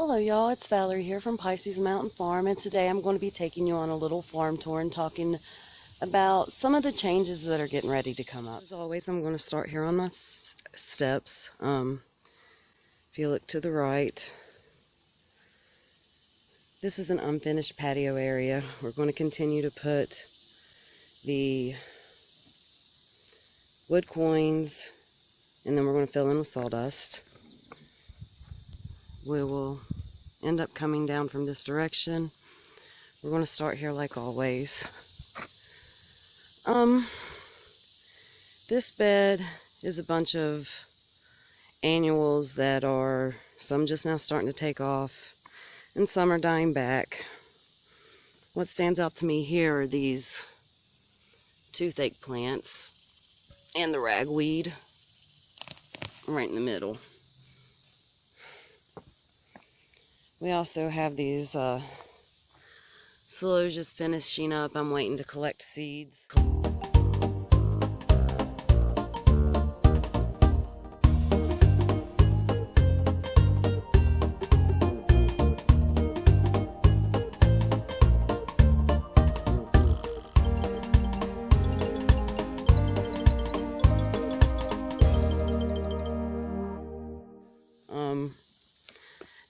Hello y'all, it's Valerie here from Pisces Mountain Farm, and today I'm going to be taking you on a little farm tour and talking about some of the changes that are getting ready to come up. As always, I'm going to start here on my steps. If you look to the right, this is an unfinished patio area. We're going to continue to put the wood coins, and then we're going to fill in with sawdust. We will end up coming down from this direction. We're going to start here like always. This bed is a bunch of annuals that are, some just now starting to take off, and some are dying back. What stands out to me here are these toothache plants and the ragweed right in the middle. We also have these celojas finishing up. I'm waiting to collect seeds.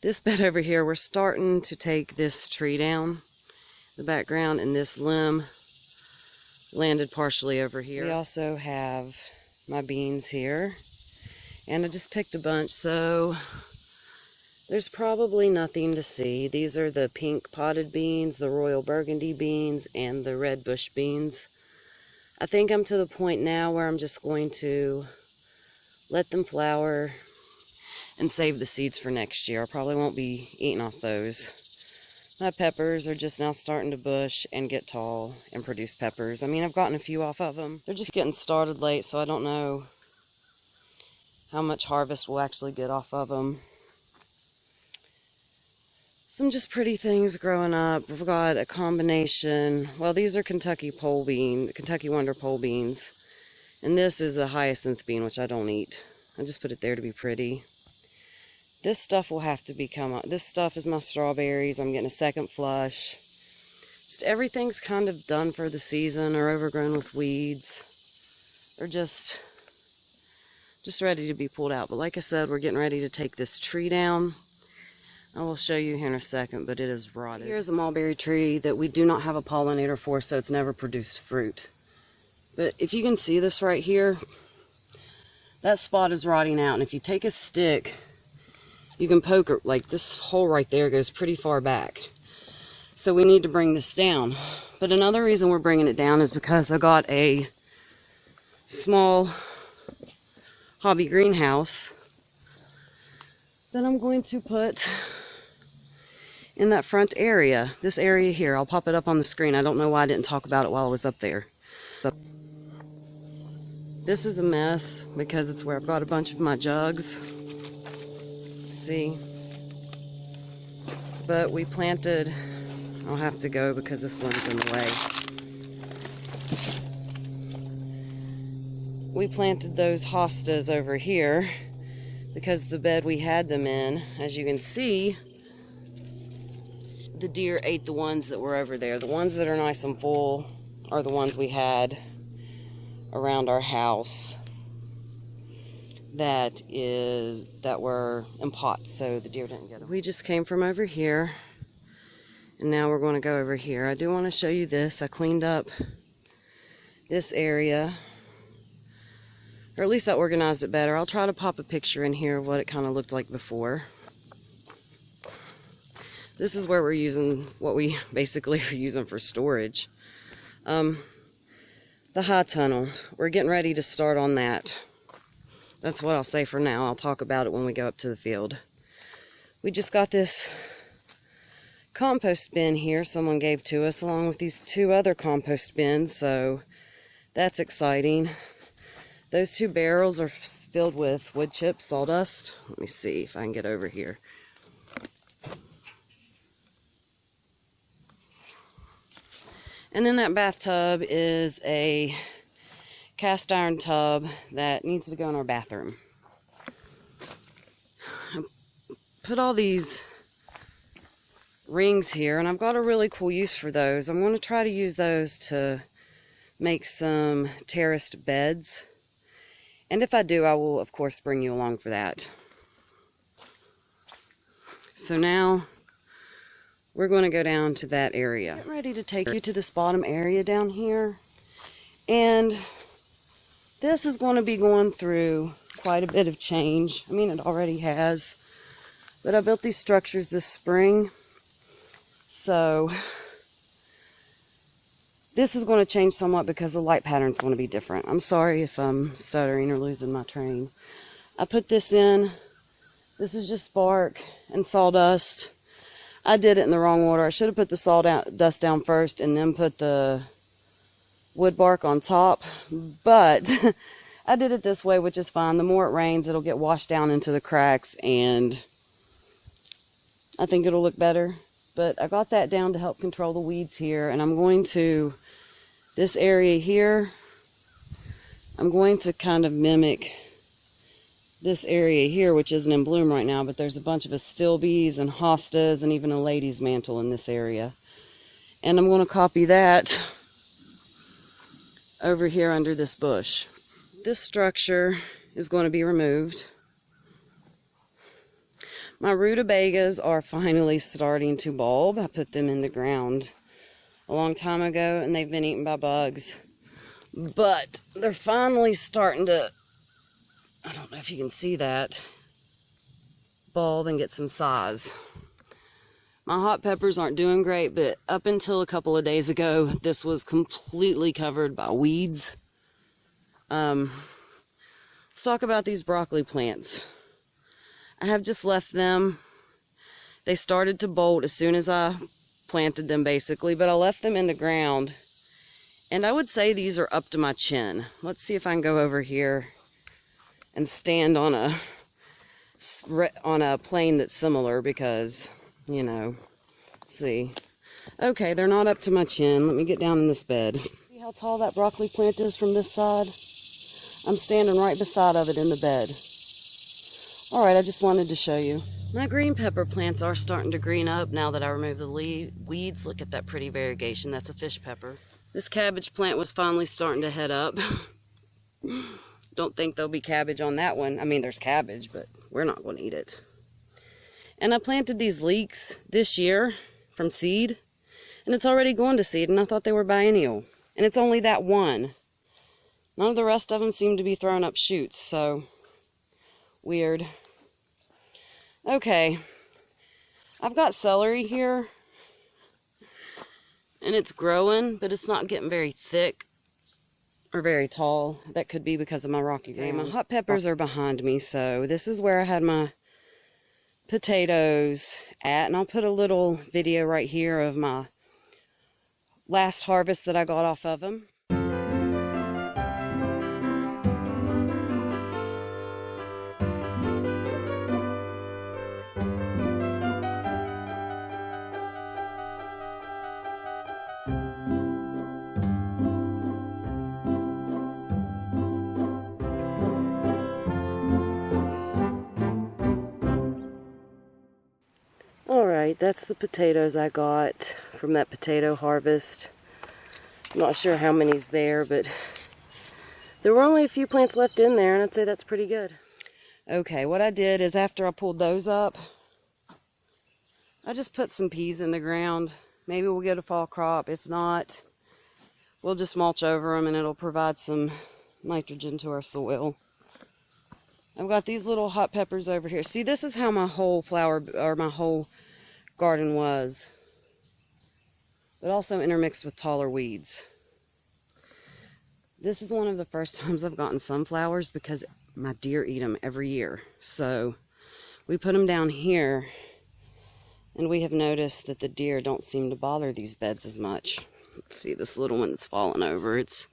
This bed over here, we're starting to take this tree down, the background, and this limb landed partially over here. We also have my beans here, and I just picked a bunch, so there's probably nothing to see. These are the pink potted beans, the royal burgundy beans, and the red bush beans. I think I'm to the point now where I'm just going to let them flower and save the seeds for next year. I probably won't be eating off those. My peppers are just now starting to bush and get tall and produce peppers. I mean, I've gotten a few off of them. They're just getting started late, so I don't know how much harvest we'll actually get off of them. Some just pretty things growing up. We've got a combination. Well, these are Kentucky Wonder pole beans. And this is a hyacinth bean, which I don't eat. I just put it there to be pretty. This stuff will have to become, this stuff is my strawberries. I'm getting a second flush. Just everything's kind of done for the season or overgrown with weeds. Or just ready to be pulled out. But like I said, we're getting ready to take this tree down. I will show you here in a second, but it is rotted. Here's a mulberry tree that we do not have a pollinator for, so it's never produced fruit. But if you can see this right here, that spot is rotting out. And if you take a stick, you can poke it, like this hole right there goes pretty far back. So we need to bring this down. But another reason we're bringing it down is because I got a small hobby greenhouse that I'm going to put in that front area. This area here, I'll pop it up on the screen. I don't know why I didn't talk about it while I was up there. So, this is a mess because it's where I've got a bunch of my jugs. See, but we planted, I'll have to go because this limb's in the way. We planted those hostas over here because the bed we had them in, as you can see, the deer ate the ones that were over there. The ones that are nice and full are the ones we had around our house that were in pots, so the deer didn't get them. We just came from over here, and now we're going to go over here. I do want to show you this. I cleaned up this area, or at least I organized it better. I'll try to pop a picture in here of what it kind of looked like before. This is where we're using what we basically are using for storage. The high tunnel, we're getting ready to start on that. That's what I'll say for now. I'll talk about it when we go up to the field. We just got this compost bin here someone gave to us, along with these two other compost bins, so that's exciting. Those two barrels are filled with wood chips, sawdust. Let me see if I can get over here. And then that bathtub is a cast iron tub that needs to go in our bathroom. I put all these rings here, and I've got a really cool use for those. I'm going to try to use those to make some terraced beds. And if I do, I will, of course, bring you along for that. So now, we're going to go down to that area. I'm ready to take you to this bottom area down here. And this is going to be going through quite a bit of change. I mean, it already has. But I built these structures this spring. So, this is going to change somewhat because the light pattern is going to be different. I'm sorry if I'm stuttering or losing my train. I put this in. This is just bark and sawdust. I did it in the wrong order. I should have put the sawdust down first and then put the wood bark on top. But I did it this way, which is fine. The more it rains, it'll get washed down into the cracks, and I think it'll look better. But I got that down to help control the weeds here. And I'm going to, this area here, I'm going to kind of mimic this area here, which isn't in bloom right now, but there's a bunch of astilbes and hostas and even a lady's mantle in this area. And I'm going to copy that over here under this bush. This structure is going to be removed. My rutabagas are finally starting to bulb. I put them in the ground a long time ago, and they've been eaten by bugs. But they're finally starting to, I don't know if you can see that, bulb and get some size. My hot peppers aren't doing great, but up until a couple of days ago, this was completely covered by weeds. Let's talk about these broccoli plants. I have just left them. They started to bolt as soon as I planted them, basically, but I left them in the ground. And I would say these are up to my chin. Let's see if I can go over here and stand on a plane that's similar, because, you know, let's see. Okay, they're not up to my chin. Let me get down in this bed. See how tall that broccoli plant is from this side? I'm standing right beside of it in the bed. Alright, I just wanted to show you. My green pepper plants are starting to green up now that I removed the weeds. Look at that pretty variegation. That's a fish pepper. This cabbage plant was finally starting to head up. Don't think there'll be cabbage on that one. I mean, there's cabbage, but we're not going to eat it. And I planted these leeks this year from seed, and it's already going to seed, and I thought they were biennial. And it's only that one. None of the rest of them seem to be throwing up shoots, so weird. Okay, I've got celery here, and it's growing, but it's not getting very thick or very tall. That could be because of my rocky ground. My hot peppers are behind me, so this is where I had my potatoes at, and I'll put a little video right here of my last harvest that I got off of them. Alright, that's the potatoes I got from that potato harvest. I'm not sure how many's there, but there were only a few plants left in there, and I'd say that's pretty good. Okay, what I did is after I pulled those up, I just put some peas in the ground. Maybe we'll get a fall crop. If not, we'll just mulch over them, and it'll provide some nitrogen to our soil. I've got these little hot peppers over here. See, this is how my whole my whole garden was, but also intermixed with taller weeds. This is one of the first times I've gotten sunflowers because my deer eat them every year. So we put them down here, and we have noticed that the deer don't seem to bother these beds as much. Let's see this little one that's fallen over. It's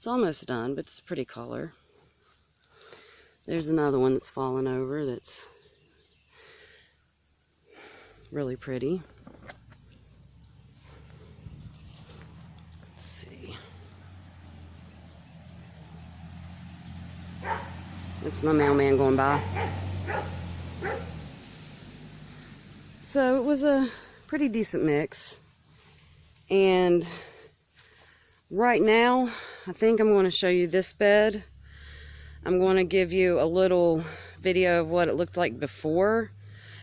almost done, but it's a pretty color. There's another one that's fallen over that's really pretty. Let's see. That's my mailman going by. So it was a pretty decent mix. And right now, I think I'm going to show you this bed. I'm going to give you a little video of what it looked like before.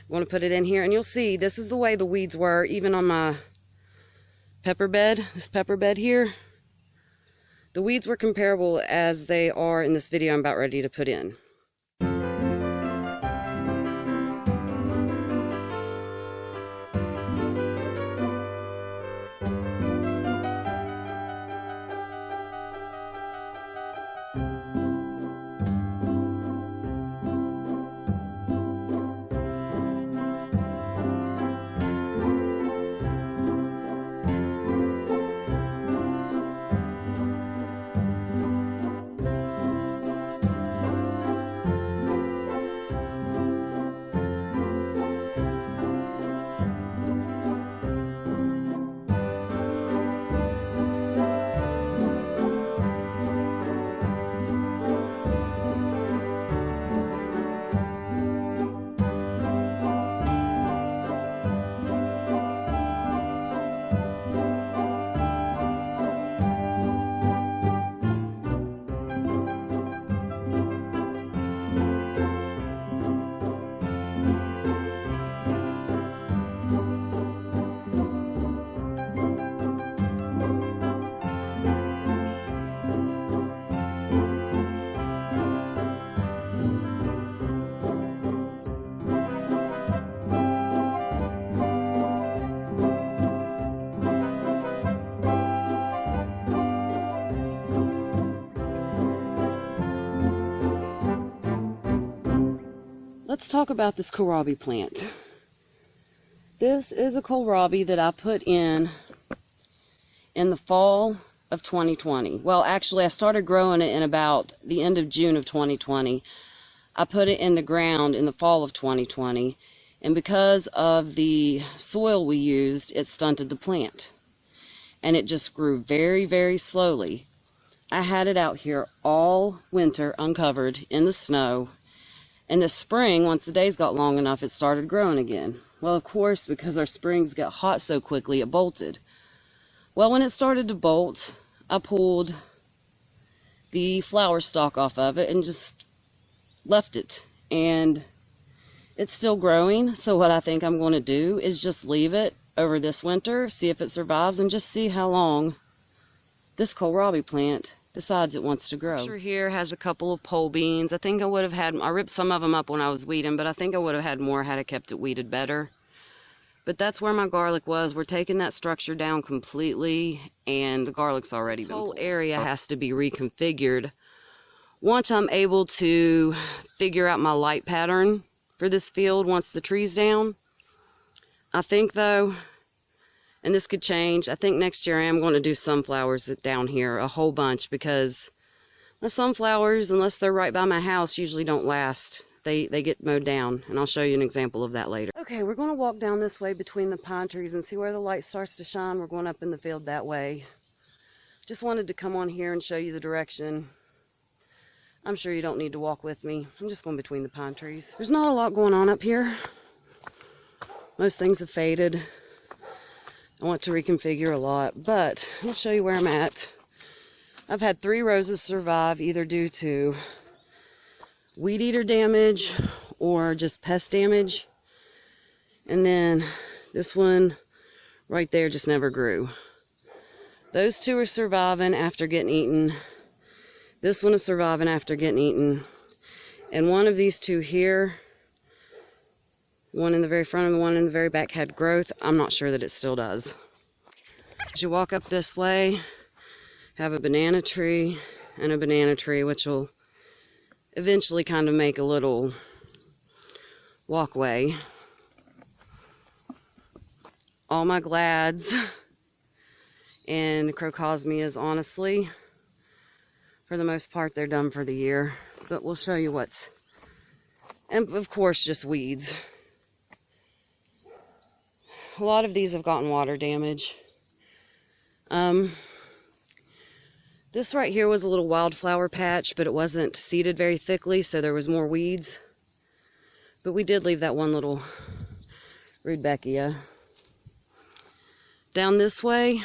I'm going to put it in here, and you'll see this is the way the weeds were, even on my pepper bed, this pepper bed here. The weeds were comparable as they are in this video I'm about ready to put in. Let's talk about this kohlrabi plant. This is a kohlrabi that I put in the fall of 2020. Well, actually, I started growing it in about the end of June of 2020. I put it in the ground in the fall of 2020, and because of the soil we used, it stunted the plant. And it just grew very, very slowly. I had it out here all winter uncovered in the snow. And this spring, once the days got long enough, it started growing again. Well, of course, because our springs got hot so quickly, it bolted. Well, when it started to bolt, I pulled the flower stalk off of it and just left it. And it's still growing, so what I think I'm going to do is just leave it over this winter, see if it survives, and just see how long this kohlrabi plant decides it wants to grow. Picture here has a couple of pole beans. I think I would have had, I ripped some of them up when I was weeding, but I think I would have had more had I kept it weeded better. But that's where my garlic was. We're taking that structure down completely, and the garlic's already been pulled. This whole area has to be reconfigured. Once I'm able to figure out my light pattern for this field, once the tree's down, I think though, and this could change, I think next year I am going to do sunflowers down here, a whole bunch, because the sunflowers, unless they're right by my house, usually don't last. They get mowed down, and I'll show you an example of that later. Okay, we're going to walk down this way between the pine trees and see where the light starts to shine. We're going up in the field that way. Just wanted to come on here and show you the direction. I'm sure you don't need to walk with me. I'm just going between the pine trees. There's not a lot going on up here. Most things have faded. I want to reconfigure a lot, but I'll show you where I'm at. I've had 3 roses survive, either due to weed eater damage or just pest damage. And then this one right there just never grew. Those 2 are surviving after getting eaten. This one is surviving after getting eaten. And one of these 2 here, one in the very front and the one in the very back, had growth. I'm not sure that it still does. As you walk up this way, have a banana tree and a banana tree, which will eventually kind of make a little walkway. All my glads and crocosmias, honestly, for the most part, they're done for the year. But we'll show you what's, and of course, just weeds. A lot of these have gotten water damage. This right here was a little wildflower patch, but it wasn't seeded very thickly, so there was more weeds. But we did leave that one little Rutabaga. Down this way,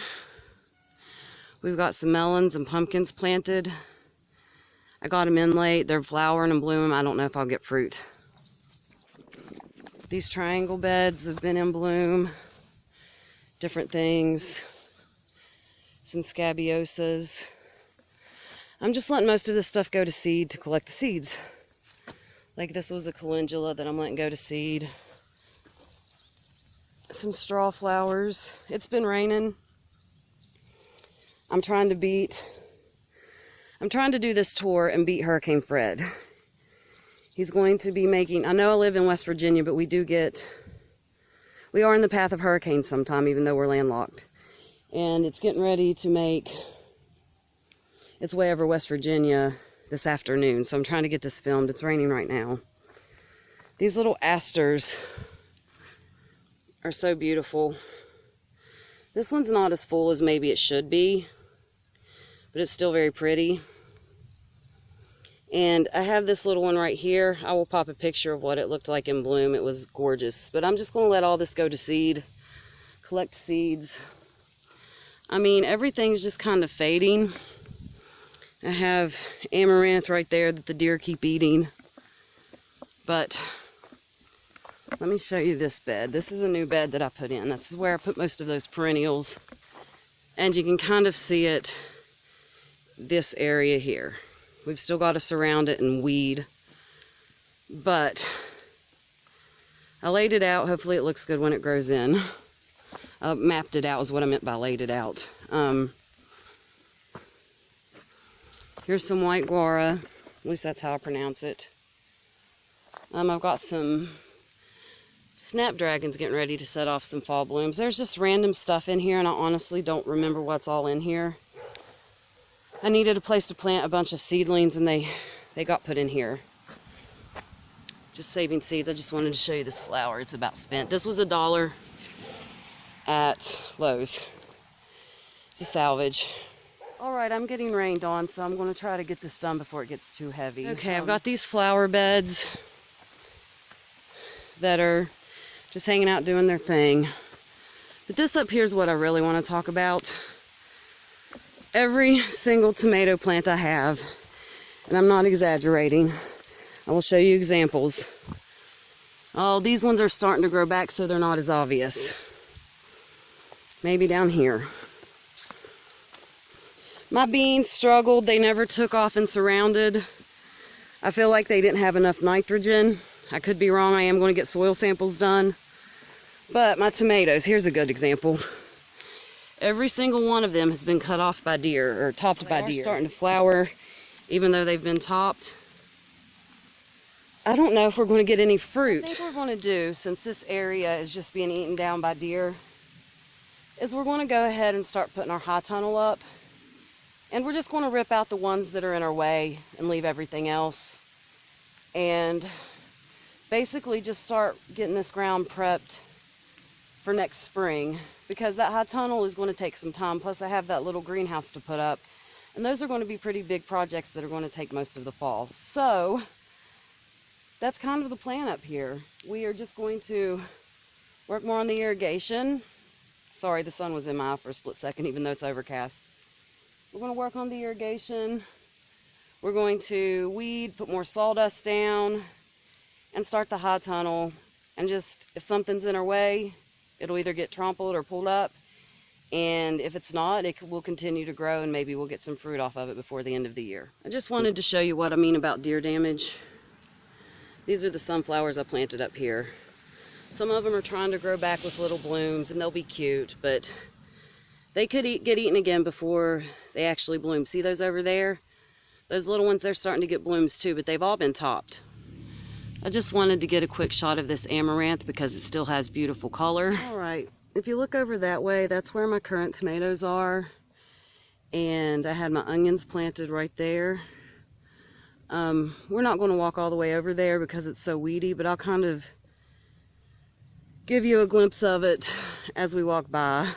we've got some melons and pumpkins planted. I got them in late. They're flowering and blooming. I don't know if I'll get fruit. These triangle beds have been in bloom. Different things. Some scabiosas. I'm just letting most of this stuff go to seed to collect the seeds. Like this was a calendula that I'm letting go to seed. Some straw flowers. It's been raining. I'm trying to do this tour and beat Hurricane Fred. He's going to be making, I know I live in West Virginia, but we are in the path of hurricanes sometime, even though we're landlocked. And it's getting ready to make its way over West Virginia this afternoon. So I'm trying to get this filmed. It's raining right now. These little asters are so beautiful. This one's not as full as maybe it should be, but it's still very pretty. And I have this little one right here. I will pop a picture of what it looked like in bloom. It was gorgeous. But I'm just going to let all this go to seed. Collect seeds. I mean, everything's just kind of fading. I have amaranth right there that the deer keep eating. But let me show you this bed. This is a new bed that I put in. This is where I put most of those perennials. And you can kind of see it, this area here. We've still got to surround it and weed. But I laid it out. Hopefully it looks good when it grows in. Mapped it out is what I meant by laid it out. Here's some white guara. At least that's how I pronounce it. I've got some snapdragons getting ready to set off some fall blooms. There's just random stuff in here, and I honestly don't remember what's all in here. I needed a place to plant a bunch of seedlings, and they got put in here. Just saving seeds. I just wanted to show you this flower. It's about spent. This was $1 at Lowe's. It's a salvage. All right, I'm getting rained on, so I'm going to try to get this done before it gets too heavy. Okay, I've got these flower beds that are just hanging out doing their thing. But this up here is what I really want to talk about. Every single tomato plant I have, and I'm not exaggerating, I will show you examples. Oh, these ones are starting to grow back, so they're not as obvious. Maybe down here. My beans struggled. They never took off and surrounded. I feel like they didn't have enough nitrogen. I could be wrong. I am going to get soil samples done. But my tomatoes, here's a good example. Every single one of them has been cut off by deer, or topped by deer. They're starting to flower, even though they've been topped. I don't know if we're going to get any fruit. I think what we're going to do, since this area is just being eaten down by deer, is we're going to go ahead and start putting our high tunnel up. And we're just going to rip out the ones that are in our way and leave everything else. And basically just start getting this ground prepped for next spring, because that high tunnel is going to take some time. Plus I have that little greenhouse to put up, and those are going to be pretty big projects that are going to take most of the fall. So that's kind of the plan up here. We are just going to work more on the irrigation. Sorry, the sun was in my eye for a split second, even though it's overcast. We're going to work on the irrigation. We're going to weed, put more sawdust down, and start the high tunnel. And just, if something's in our way, it'll either get trampled or pulled up. And if it's not, it will continue to grow, and maybe we'll get some fruit off of it before the end of the year. I just wanted to show you what I mean about deer damage. These are the sunflowers I planted up here. Some of them are trying to grow back with little blooms, and they'll be cute, but they could get eaten again before they actually bloom. See those over there? Those little ones, they're starting to get blooms too, but they've all been topped. I just wanted to get a quick shot of this amaranth because it still has beautiful color. All right, if you look over that way, that's where my currant tomatoes are. And I had my onions planted right there. We're not going to walk all the way over there because it's so weedy, but I'll kind of give you a glimpse of it as we walk by.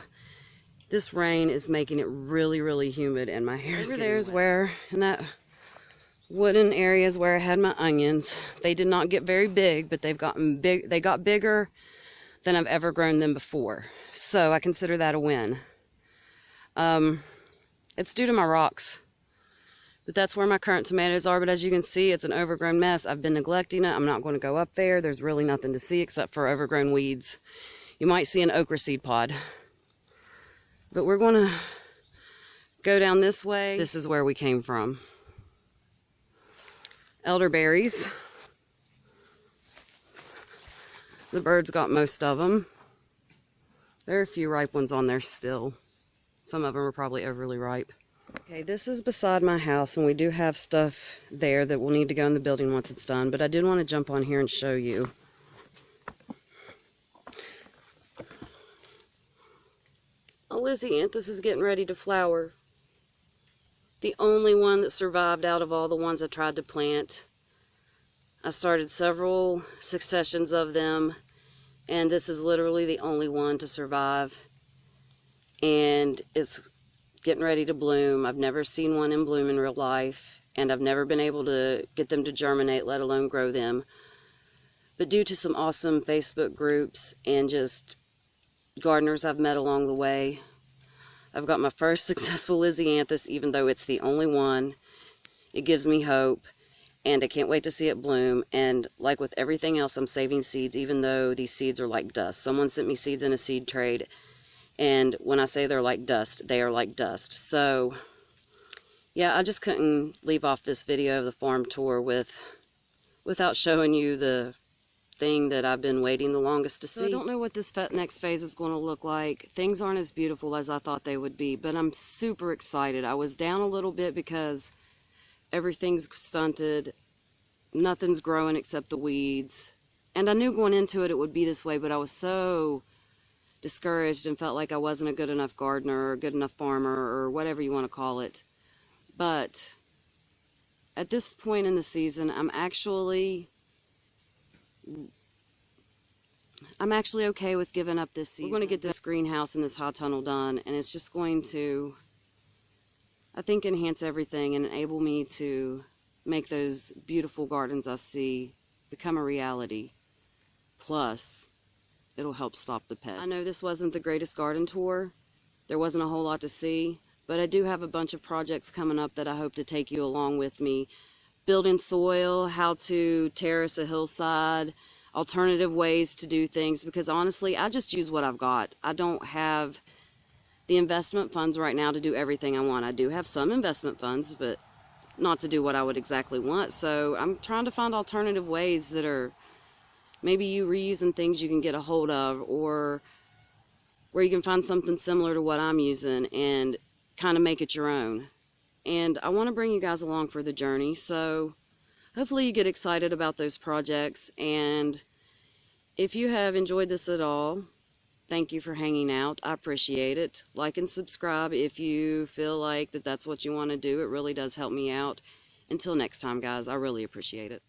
This rain is making it really, really humid, and my hair is getting wet. Over there's where, in that wooden area is where I had my onions. They did not get very big, but they've gotten big. They got bigger than I've ever grown them before. So I consider that a win. It's due to my rocks. But that's where my current tomatoes are. But as you can see, it's an overgrown mess. I've been neglecting it. I'm not going to go up there. There's really nothing to see except for overgrown weeds. You might see an okra seed pod. But we're going to go down this way. This is where we came from. Elderberries. The birds got most of them. There are a few ripe ones on there still. Some of them are probably overly ripe. Okay, this is beside my house, and we do have stuff there that will need to go in the building once it's done, but I did want to jump on here and show you. A Lisianthus is getting ready to flower. The only one that survived out of all the ones I tried to plant. I started several successions of them, and this is literally the only one to survive. And it's getting ready to bloom. I've never seen one in bloom in real life, and I've never been able to get them to germinate, let alone grow them. But due to some awesome Facebook groups and just gardeners I've met along the way, I've got my first successful Lisianthus, even though it's the only one. It gives me hope, and I can't wait to see it bloom. And like with everything else, I'm saving seeds, even though these seeds are like dust. Someone sent me seeds in a seed trade, and when I say they're like dust, they are like dust. So, yeah, I just couldn't leave off this video of the farm tour without showing you the thing that I've been waiting the longest to see. So I don't know what this next phase is going to look like. Things aren't as beautiful as I thought they would be, but I'm super excited. I was down a little bit because everything's stunted. Nothing's growing except the weeds. And I knew going into it it would be this way, but I was so discouraged and felt like I wasn't a good enough gardener or a good enough farmer or whatever you want to call it. But at this point in the season, I'm actually okay with giving up this season. We're going to get this greenhouse and this high tunnel done, and it's just going to, I think, enhance everything and enable me to make those beautiful gardens I see become a reality. Plus, it'll help stop the pests. I know this wasn't the greatest garden tour. There wasn't a whole lot to see, but I do have a bunch of projects coming up that I hope to take you along with me. Building soil, how to terrace a hillside, alternative ways to do things, because honestly, I just use what I've got. I don't have the investment funds right now to do everything I want. I do have some investment funds, but not to do what I would exactly want. So I'm trying to find alternative ways that are maybe you reusing things you can get a hold of, or where you can find something similar to what I'm using and kind of make it your own. And I want to bring you guys along for the journey, so hopefully you get excited about those projects. And if you have enjoyed this at all, thank you for hanging out. I appreciate it. Like and subscribe if you feel like that's what you want to do. It really does help me out. Until next time, guys, I really appreciate it.